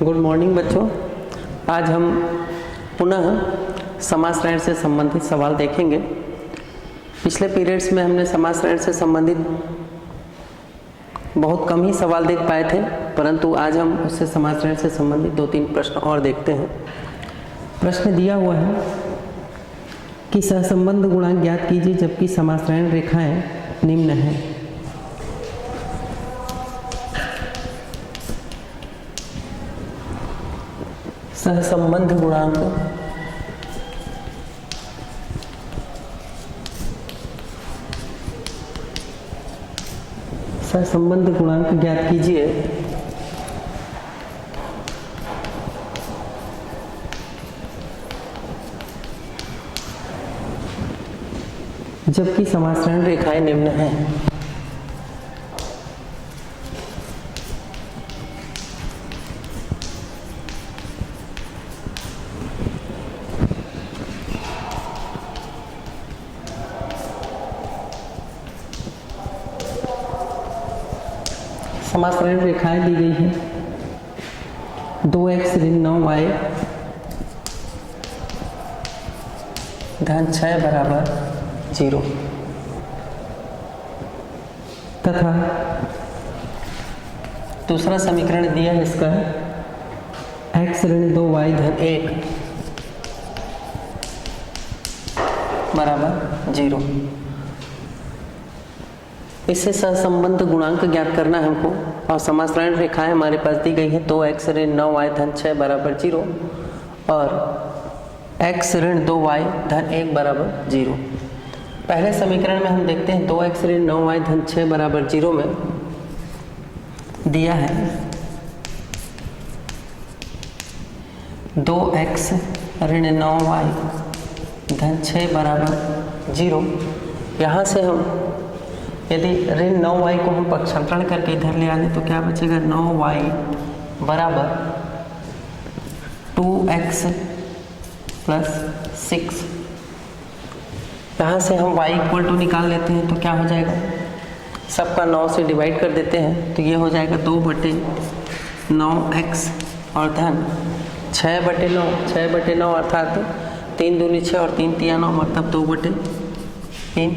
Good morning बच्चों। आज हम पुनः समासरण से संबंधित सवाल देखेंगे। पिछले पीरियड्स में हमने समासरण से संबंधित बहुत कम ही सवाल देख पाए थे, परंतु आज हम उससे समासरण से संबंधित 2-3 प्रश्न और देखते हैं। प्रश्न दिया हुआ है कि सहसंबंध गुणांक ज्ञात कीजिए जबकि समासरण रेखाएं निम्न हैं। सहसंबंध गुणांक ज्ञात कीजिए जबकि समासरण रेखाएं निम्न हैं। समासरण रेखाएं दी गई है 2x ऋण 9y धन 6 बराबर 0 तथा दूसरा समीकरण दिया है इसका x ऋण 2y धन 1 बराबर 0। इससे सहसंबंध गुणांक ज्ञात करना है हमको, और समासरण रेखाएं हमारे पास दी गई है 2x ऋण 9y धन 6 बराबर 0 और x ऋण 2y धन 1 बराबर 0। पहले समीकरण में हम देखते हैं 2x ऋण 9y धन 6 बराबर 0 में दिया है 2x ऋण 9y धन 6 बराबर 0। यहाँ से हम यदि ऋण 9y को हम पक्षांतरण करके इधर ले आने तो क्या बचेगा, 9y बराबर 2x प्लस 6। यहाँ से हम y इक्वल टू निकाल लेते हैं तो क्या हो जाएगा, सबका 9 से डिवाइड कर देते हैं तो ये हो जाएगा 2/9x और धन 6/9 अर्थात 3 दूनी 6 और 3 तिया 9 मतलब 2/3।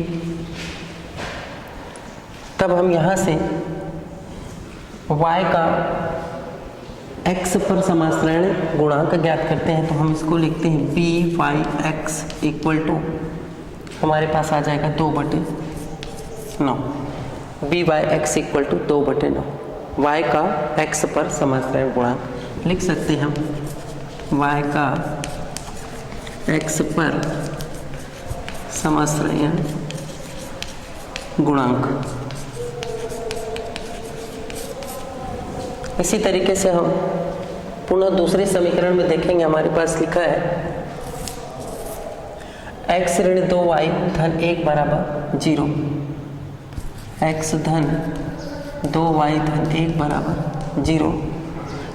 तब हम यहाँ से y का x पर समासरण गुणांक ज्ञात करते हैं तो हम इसको लिखते हैं b/x इक्वल टू, हमारे पास आ जाएगा 2/9। b/x equal to 2/9। y का x पर समासरण गुणांक लिख सकते हैं हम y का x पर समासरण गुणांक। इसी तरीके से हम पुनः दूसरे समीकरण में देखेंगे, हमारे पास लिखा है x ऋण 2y धन 1 बराबर 0, x धन 2y धन 1 बराबर 0।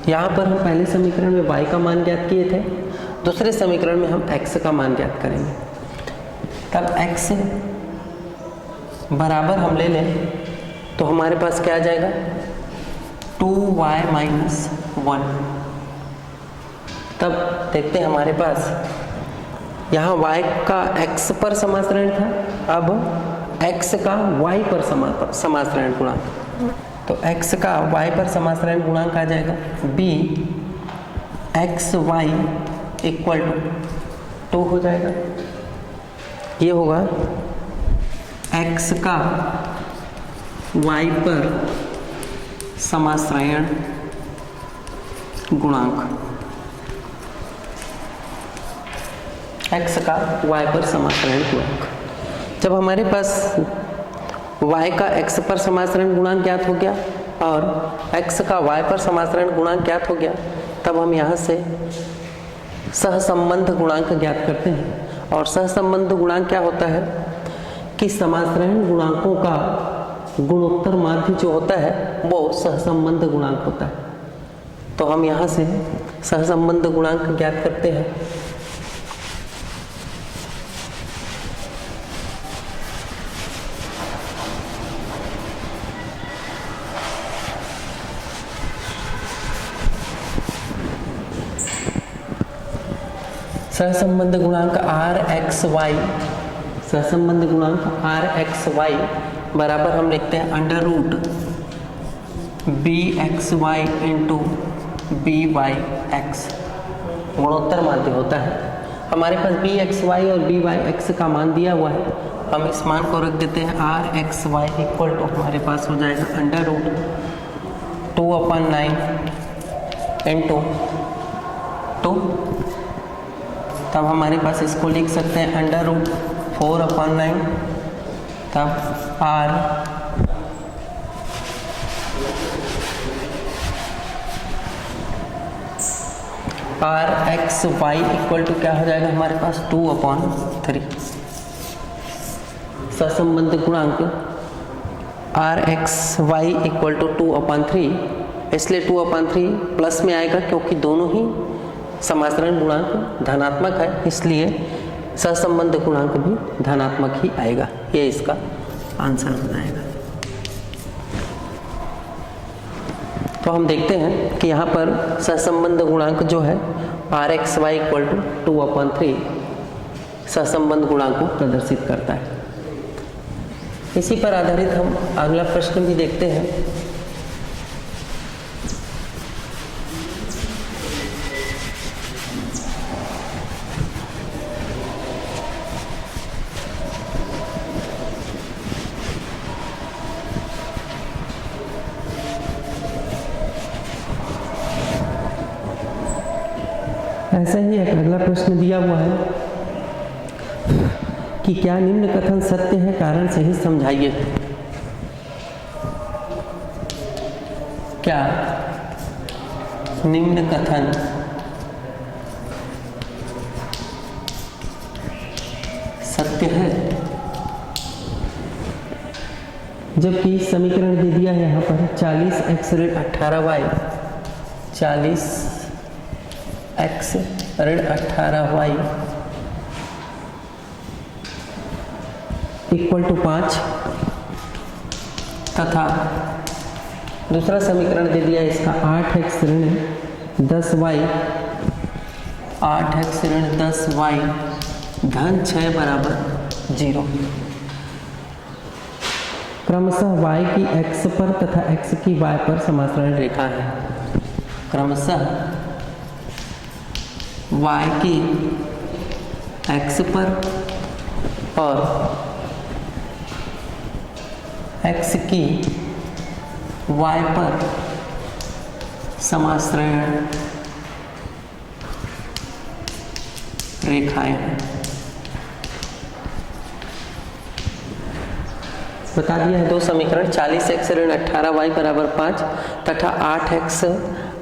यहाँ पर हम पहले समीकरण में y का मान ज्ञात किए थे, दूसरे समीकरण में हम x का मान ज्ञात करेंगे। तब x बराबर हम ले लें तो हमारे पास क्या आ जाएगा, 2y माइनस 1। तब देखते हैं हमारे पास यहाँ y का x पर समासरण था, अब x का y पर समासरण गुणांक, तो x का y पर समासरण गुणांक आ जाएगा b x y equal to 2 हो जाएगा। ये होगा x का y पर समाश्रयण गुणांक, x का y पर समाश्रयण गुणांक। जब हमारे पास y का x पर समाश्रयण गुणांक ज्ञात हो गया और x का y पर समाश्रयण गुणांक ज्ञात हो गया, तब हम यहाँ से सहसंबंध गुणांक ज्ञात करते हैं। और सहसंबंध गुणांक क्या होता है कि समाश्रयण गुणांकों का गुणोत्तर माध्य जो होता है वो सहसंबंध गुणांक होता है। तो हम यहाँ से सहसंबंध गुणांक ज्ञात करते हैं। सहसंबंध गुणांक आर एक्स वाई, सहसंबंध गुणांक आर एक्स वाई बराबर हम लिखते हैं under root B X Y into B Y X, गुणोत्तर माध्य होता है। हमारे पास बी एक्स वाई और बी वाई एक्स का मान दिया हुआ है, हम इस मान को रख देते हैं R X Y equal to हमारे पास हो जाएगा अंडर रूट 2/9 इंटू 2, तब हमारे पास इसको लिख सकते हैं अंडर रूट 4/9, तब R X Y equal to क्या हो जाएगा हमारे पास 2/3। सहसंबंध गुणांक R X Y equal to 2/3, इसलिए 2/3 प्लस में आएगा क्योंकि दोनों ही समासरण गुणांक धनात्मक है, इसलिए सहसंबंध गुणांक भी धनात्मक ही आएगा। ये इसका आंसर हो जाएगा। तो हम देखते हैं कि यहाँ पर सहसंबंध गुणांक जो है R X Y equal to 2/3 सहसंबंध गुणांक को प्रदर्शित करता है। इसी पर आधारित हम अगला प्रश्न भी देखते हैं। ऐसा ही एक अगला प्रश्न दिया हुआ है कि क्या निम्न कथन सत्य है, कारण सही समझाइए। क्या निम्न कथन सत्य है, जबकि समीकरण दे दिया है यहाँ पर 40x ऋण 18y, 40x ऋण 18y इक्वल टू 5, तथा दूसरा समीकरण दे दिया है इसका 8x ऋण 10y, 8x ऋण 10y धन 6 बराबर 0। क्रमशः y की x पर तथा x की y पर समासरण रेखा है। क्रमशः y की x पर और x की y पर समाश्रयण रेखाएं हैं। बता दिया है दो समीकरण 40x ऋण 18y बराबर 5 तथा 8x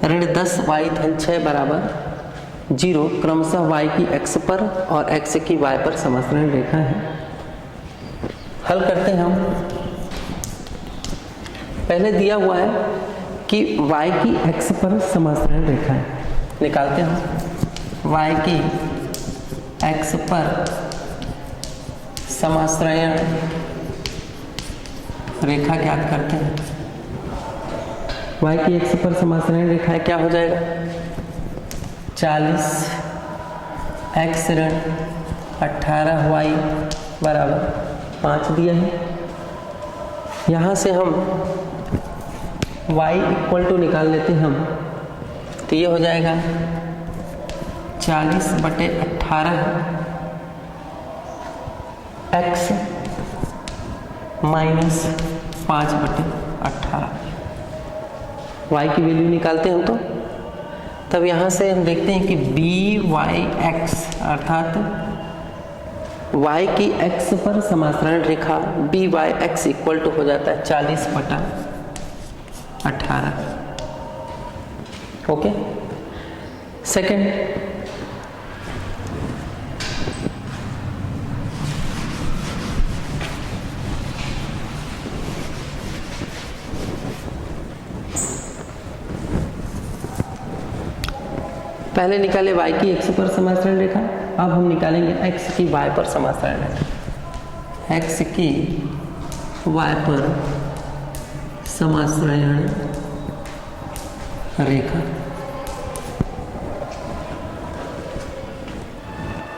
ऋण 10y धन 6 बराबर 0 क्रमशः y की x पर और x की y पर समाश्रयण रेखा है। हल करते हैं हम। पहले दिया हुआ है कि y की x पर समाश्रयण रेखा है, निकालते हैं। y की x पर समाश्रयण रेखा ज्ञात करते हैं। y की x पर समाश्रयण रेखा है, क्या हो जाएगा 40x ऋण 18y बराबर 5 दिया है। यहाँ से हम y इक्वल टू निकाल लेते हैं हम, तो ये हो जाएगा 40/18 x माइनस 5/18। y की वैल्यू निकालते हैं हम, तो तब यहाँ से हम देखते हैं कि BYX अर्थात y की x पर समाश्रयण रेखा BYX इक्वल टू हो जाता है 40/18। ओके। सेकंड, पहले निकाले y की x पर समाश्रयण रेखा, अब हम निकालेंगे x की y पर समाश्रयण रेखा। x की y पर समाश्रयण रेखा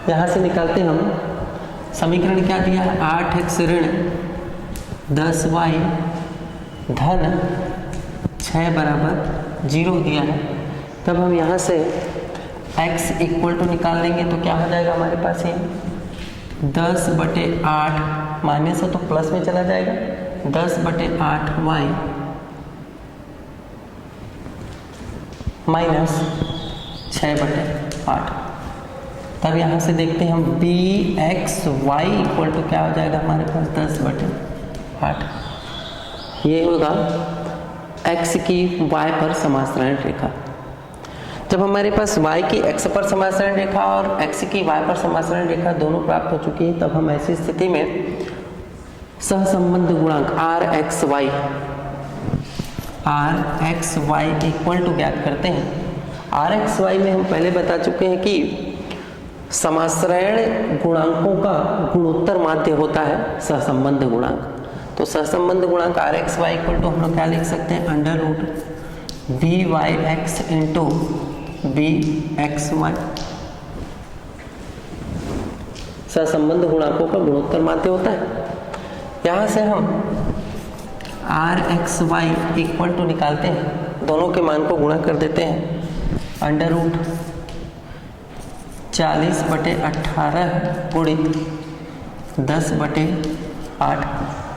यहाँ से निकालते हैं हम। समीकरण क्या दिया है, 8x ऋण 10y धन 6 बराबर 0 दिया है। तब हम यहाँ से x इक्वल टू निकाल लेंगे तो क्या हो जाएगा हमारे पास, ये 10/8 माइनस है तो प्लस में चला जाएगा, 10/8y माइनस 6/8। तब यहाँ से देखते हैं हम bxy इक्वल टू क्या हो जाएगा हमारे पास, 10/8। ये होगा x की y पर समांतराल रेखा। जब हमारे पास y की x पर समांतराल रेखा और x की y पर समांतराल रेखा दोनों प्राप्त हो चुकी है, तब हम ऐसी स्थिति में सहसंबंध गुणांक Rxy इक्वल टू ज्ञात करते हैं। Rxy में हम पहले बता चुके हैं कि समाश्रयण गुणांकों का गुणोत्तर माध्य होता है सहसंबंध गुणांक। तो सहसंबंध गुणांक Rxy इक्वल टू हम लोग क्या लिख सकते हैं, √Vyx इंटू Vxy। सहसंबंध गुणांकों का गुणोत्तर माध्य होता है। यहाँ से हम Rxy इक्वल टू निकालते हैं, दोनों के मान को गुणा कर देते हैं, √40/18 गुणित 10/8,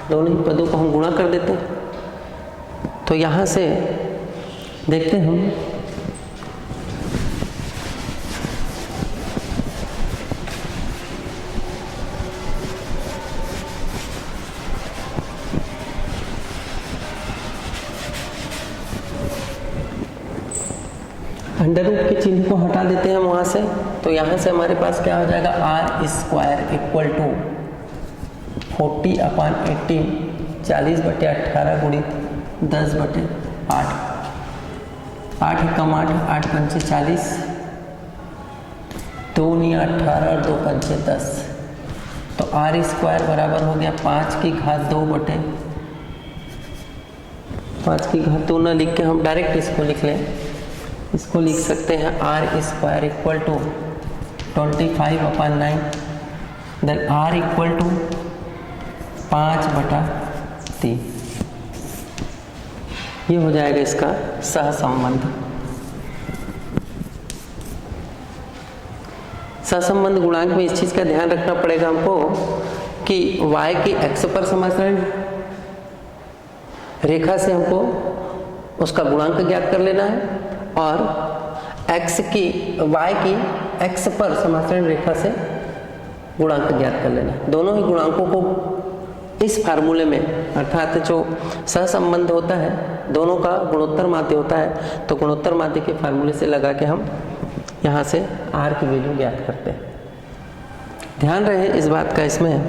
दोनों ही पदों को हम गुणा कर देते हैं। तो यहाँ से देखते हैं हम अंडर रूट के चिन्ह को हटा देते हैं हम वहाँ से। तो यहाँ से हमारे पास क्या हो जाएगा, r² इक्वल टू 40/18 40/18 गुणित 10/8, 8 कम 8, 8 पंचे 40, 2 × 18 और 2 पंचे 10। तो r² बराबर हो गया 5 की घात 2 न लिख के हम डायरेक्ट इसको लिख लें। इसको लिख सकते हैं r² equal to 25/9, then r equal to 5/3। ये हो जाएगा इसका सहसंबंध। सहसंबंध गुणांक में इस चीज़ का ध्यान रखना पड़ेगा हमको कि y की x पर समांतराल रेखा से हमको उसका गुणांक ज्ञात कर लेना है और y की x पर समांतराल रेखा से गुणांक ज्ञात कर लेना है। दोनों ही गुणांकों को इस फार्मूले में, अर्थात जो सहसंबंध होता है दोनों का गुणोत्तर माध्य होता है, तो गुणोत्तर माध्य के फार्मूले से लगा के हम यहाँ से r की वैल्यू ज्ञात करते हैं। ध्यान रहे इस बात का इसमें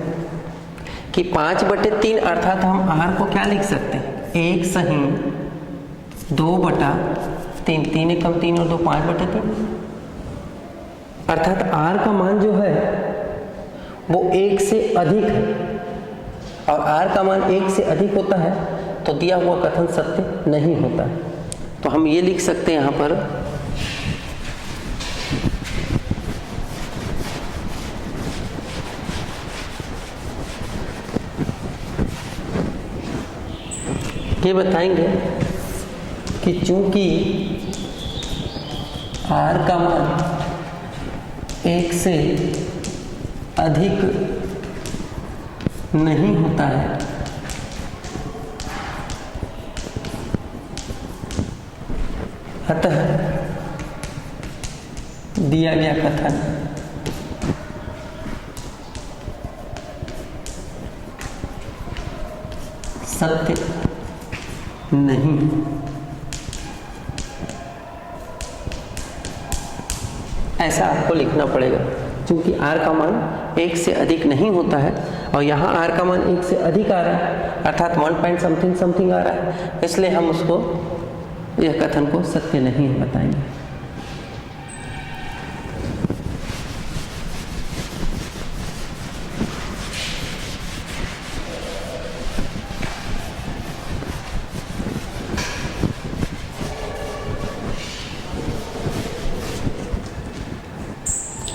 कि 5/3 अर्थात हम r को क्या लिख सकते हैं, 1 सही 2/3, 3 एकम 3 और 2 5/3, अर्थात r का मान जो है वो 1 से अधिक है और r का मान 1 से अधिक होता है तो दिया हुआ कथन सत्य नहीं होता है। तो हम ये लिख सकते हैं यहाँ पर ये बताएंगे कि चूंकि r का मान 1 से अधिक नहीं होता है अतः दिया गया कथन सत्य नहीं। ऐसा आपको लिखना पड़ेगा, क्योंकि r का मान 1 से अधिक नहीं होता है और यहाँ r का मान 1 से अधिक आ रहा है, अर्थात 1 पॉइंट समथिंग आ रहा है, इसलिए हम उसको यह कथन को सत्य नहीं बताएंगे।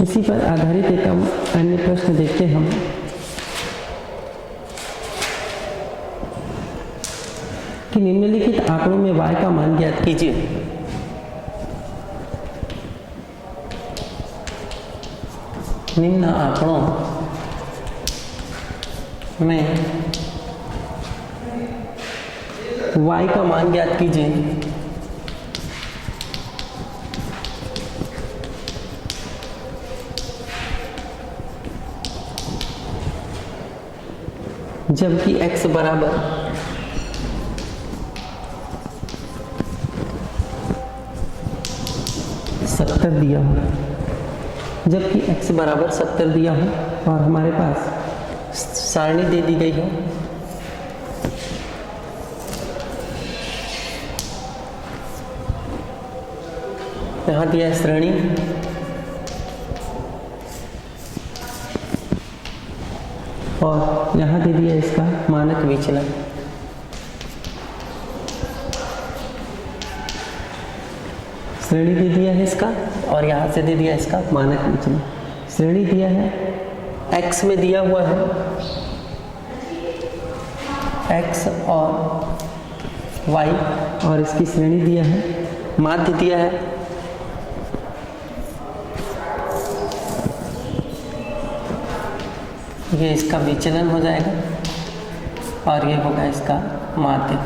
इसी पर आधारित एक अन्य प्रश्न देखते हैं हम। कि निम्नलिखित आंकड़ों में y का मान ज्ञात कीजिए। निम्न आंकड़ों में y का मान ज्ञात कीजिए। जबकि x बराबर 70 दिया हो, जबकि x बराबर 70 दिया हो और हमारे पास सारणी दे दी गई है। यहाँ दिया है श्रेणी और यहाँ दे दिया इसका मानक विचलन। श्रेणी दे दिया है इसका और यहाँ से दे दिया इसका मानक विचलन। श्रेणी दिया है, x में दिया हुआ है x और y और इसकी श्रेणी दिया है, माध्य दिया है ये इसका विचलन हो जाएगा और ये होगा इसका माध्य।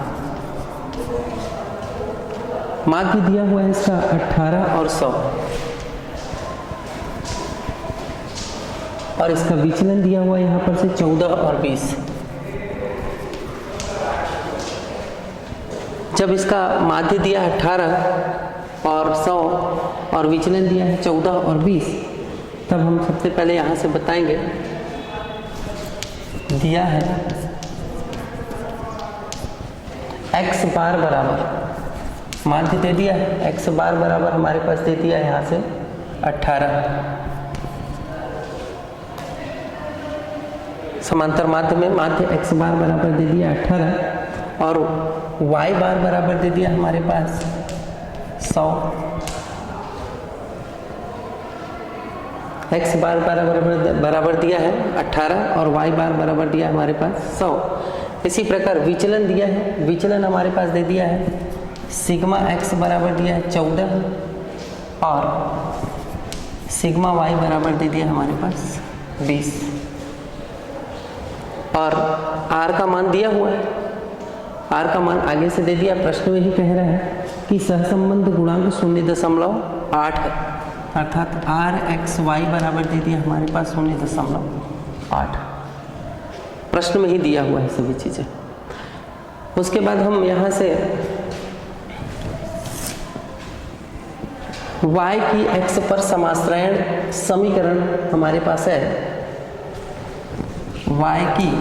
माध्य दिया हुआ है इसका 18 और 100 और इसका विचलन दिया हुआ है यहाँ पर से 14 और 20। जब इसका माध्य दिया है 18 और 100 और विचलन दिया है 14 और 20, तब हम सबसे पहले यहाँ से बताएंगे दिया है x बार बराबर, माध्य दे दिया है x बार बराबर हमारे पास दे दिया है यहाँ से 18, समांतर माध्य में माध्य x बार बराबर दे दिया 18 और y बार बराबर दे दिया हमारे पास 100। x बार बराबर दिया है 18 और y बार बराबर दिया हमारे पास 100। इसी प्रकार विचलन दिया है, विचलन हमारे पास दे दिया है सिग्मा x बराबर दिया है 14 और सिग्मा y बराबर दे दिया हमारे पास 20 और r का मान दिया हुआ है। r का मान आगे से दे दिया, प्रश्न में ही कह रहा है कि सहसंबंध गुणांक 0.8 है, अर्थात rxy बराबर दे दिया हमारे पास 0.8। प्रश्न में ही दिया हुआ है सभी चीज़ें। उसके बाद हम यहाँ से y की x पर समाश्रयण समीकरण हमारे पास है। y की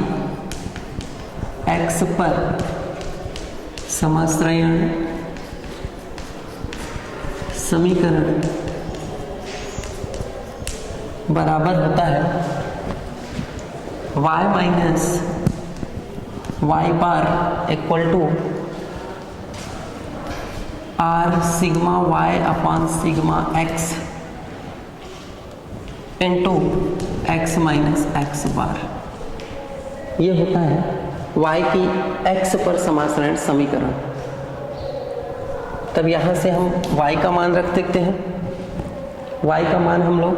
x पर समाश्रयण समीकरण बराबर होता है y minus y bar equal to r sigma y upon sigma x into x minus x bar. ये होता है y की x पर समाश्रयण समीकरण। तब यहाँ से हम y का मान रख देते हैं। y का मान हम लोग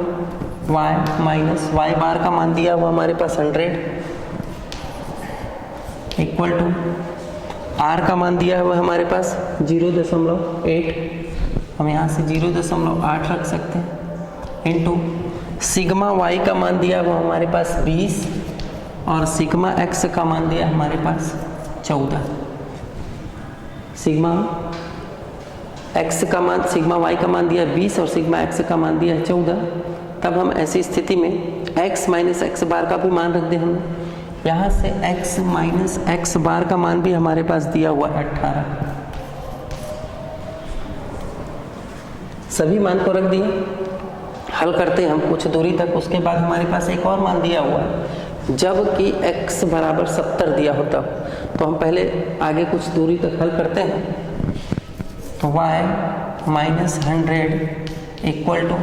y माइनस y बार का मान दिया हुआ हमारे पास 100 इक्वल टू r का मान दिया हुआ हमारे पास 0.8, हम यहाँ से 0.8 रख सकते हैं इंटू सिग्मा y का मान दिया हुआ हमारे पास 20 और सिग्मा x का मान दिया हमारे पास 14। सिग्मा x का मान, सिग्मा y का मान दिया 20 और सिग्मा x का मान दिया है 14। तब हम ऐसी स्थिति में x माइनस x बार का भी मान रख दें हमने। यहाँ से x माइनस x बार का मान भी हमारे पास दिया हुआ 18। सभी मान को रख दिए, हल करते हैं हम कुछ दूरी तक। उसके बाद हमारे पास एक और मान दिया हुआ है, जबकि x बराबर 70 दिया हो तब। तो हम पहले आगे कुछ दूरी तक हल करते हैं। तो y माइनस 100 इक्वल टू,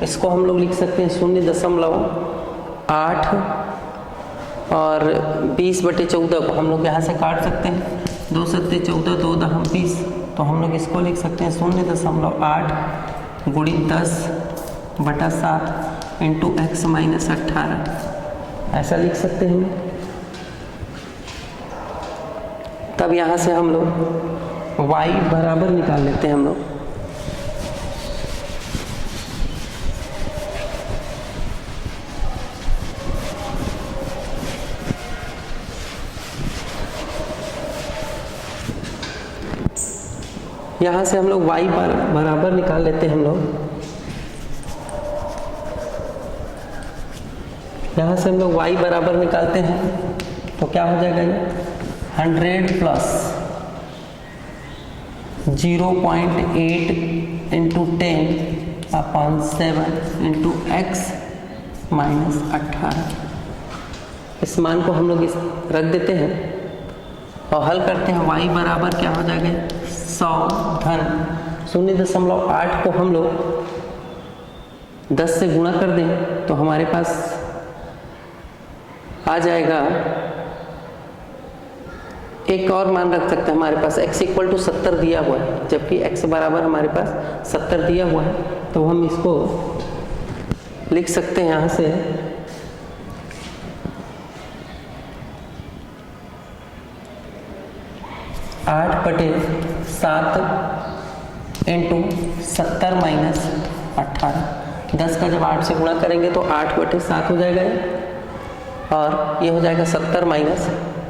इसको हम लोग लिख सकते हैं 0.8 और 20/14 को हम लोग यहाँ से काट सकते हैं, 2 सत्ते 14, 2 दहम 20, तो हम लोग इसको लिख सकते हैं 0.8 गुणित 10/7 इंटू x माइनस 18, ऐसा लिख सकते हैं। तब यहाँ से हम लोग y बराबर निकाल लेते हैं हम लोग। यहाँ से हम लोग y बराबर निकाल लेते हैं हम लोग। यहाँ से हम लोग y बराबर निकालते हैं तो क्या हो जाएगा ये 100 plus 0.8 into 10/7 into x minus 18। इस मान को हम लोग इस रख देते हैं और हल करते हैं। y बराबर क्या हो जाएगा 100 धन 0.8 को हम लोग 10 से गुणा कर दें तो हमारे पास आ जाएगा, एक और मान रख सकते हैं हमारे पास x इक्वल टू 70 दिया हुआ है, जबकि x बराबर हमारे पास 70 दिया हुआ है, तो हम इसको लिख सकते हैं यहाँ से 8/7 इंटू 70 माइनस 18। 10 का जब 8 से गुणा करेंगे तो 8/7 हो जाएगा ये, और ये हो जाएगा 70 माइनस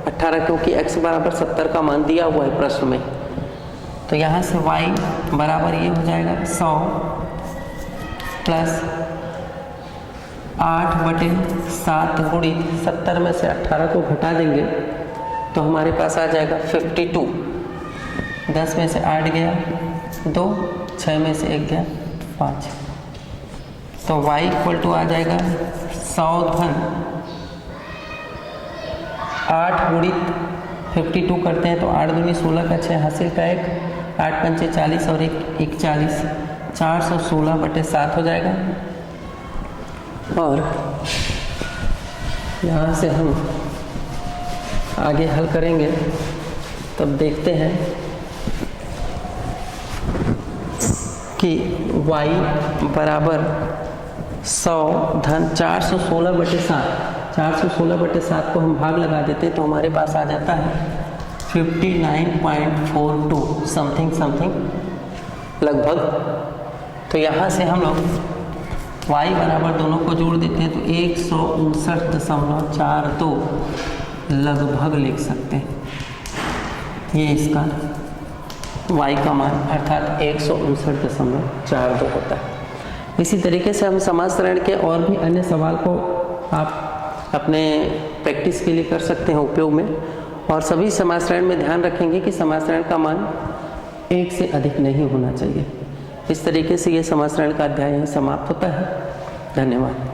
18, क्योंकि x बराबर 70 का मान दिया हुआ है प्रश्न में। तो यहाँ से y बराबर ये हो जाएगा 100 प्लस 8/7 गुणित 70 में से 18 को घटा देंगे तो हमारे पास आ जाएगा 52। 10 में से 8 गया 2, 6 में से 1 गया 5, तो y इक्वल टू आ जाएगा 100 धन 8 गुणित 52 करते हैं तो 8 दूनी 16 का 6 हासिल का 1, 8 पंचे 40 और 1 40, 416/7 हो जाएगा। और यहाँ से हम आगे हल करेंगे तब देखते हैं कि y बराबर 100 धन 416/7, 416/7 को हम भाग लगा देते हैं तो हमारे पास आ जाता है 59.42 समथिंग लगभग। तो यहाँ से हम लोग y बराबर दोनों को जोड़ देते हैं तो 159.42 लगभग लिख सकते हैं। ये इसका y का मान अर्थात 159.42 होता है। इसी तरीके से हम समासरण के और भी अन्य सवाल को आप अपने प्रैक्टिस के लिए कर सकते हैं उपयोग में, और सभी समासरण में ध्यान रखेंगे कि समासरण का मान 1 से अधिक नहीं होना चाहिए। इस तरीके से ये समासरण का अध्याय समाप्त होता है। धन्यवाद।